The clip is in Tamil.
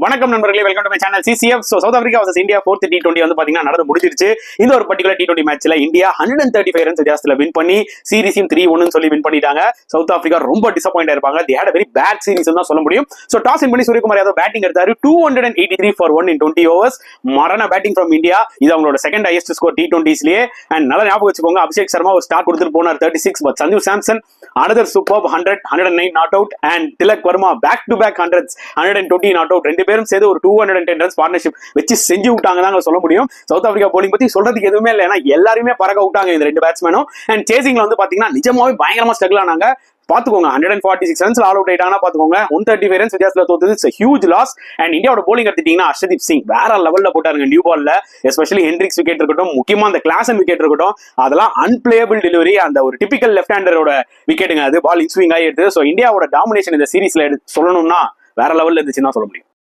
வணக்கம் நண்பர்களே, welcome to my channel CCF. South Africa versus India 4th T20 வந்து பாத்தீங்கன்னா நடந்து முடிஞ்சிருச்சு. இந்த ஒரு பர்டிகுலர் T20 மேட்ச்ல இந்தியா 135 ரன்ஸ் வித்தியாசத்துல வின் பண்ணி சீரிஸையும் 3-1 சொல்லி வின் பண்ணிட்டாங்க. சவுத் ஆப்பிரிக்கா ரொம்ப disappoint ஆயிருப்பாங்க. they had a very bad series தான் சொல்ல முடியும். சோ டாஸ் வின் பண்ணி சூரியகுமார் யாதவ் பேட்டிங் எடுத்தாரு. 283 for 1 in 20 overs. மரண பேட்டிங் ஃப்ரம் இந்தியா. இது அவங்களோட செகண்ட் ஹையஸ்ட் ஸ்கோர் T20ஸ்லயே. அண்ட் நல்லா ஞாபகம் வச்சுக்கோங்க, அபிஷேக் சர்மா ஒரு ஸ்டார்ட் கொடுத்துட்டு போனார் 36, but Sanju Samson another superb 100, 109 not out, and Tilak Varma back to back 100s, 120 not out. ரெண்டு பேரும் சேர்ந்து ஒரு 210 ரன்ஸ் பார்ட்னர்ஷிப் வச்சு செஞ்சு விட்டாங்க தான் சொல்ல முடியும். சவுத் ஆப்பிரிக்கா போலிங் பத்தி சொல்றதுக்கு எதுவுமே இல்லை, ஏன்னா எல்லாருமே பறக்க விட்டாங்க இந்த ரெண்டு பேட்ஸ்மேனும். அண்ட் சேசிங்ல வந்து பாத்தீங்கன்னா நிஜமாவே பயங்கரமா ஸ்ட்ரகிள் ஆனாங்க. பாத்துக்கோங்க, 146 ரன்ஸ் ஆல் அவுட் ஆயிட்டாங்கன்னா பாத்துக்கோங்க. 135 ரன்ஸ் வித்தியாசத்துல தோத்தது இட்ஸ் ஹியூஜ் லாஸ். அண்ட் இந்தியாவோட போலிங் எடுத்துட்டீங்கன்னா ஹர்ஷதீப் சிங் வேற லெவல்ல போட்டாருங்க நியூ பால்ல. எஸ்பெஷலி ஹென்ரிக்ஸ் விக்கெட் இருக்கட்டும், முக்கியமா அந்த கிளாசன் விக்கெட் இருக்கட்டும், அதெல்லாம் அன்பிளேபிள் டெலிவரி. அந்த ஒரு டிபிக்கல் லெஃப்ட் ஹேண்டரோட விக்கெட்டுங்க, அது பால் இன்ஸ்விங் ஆகி எடுத்தது. ஸோ இந்தியாவோட டாமினேஷன் இந்த சீரீஸ்ல சொல்லணும்னா வேற லெவல்ல இருந்துச்சுன்னு சொல்ல முடியும்.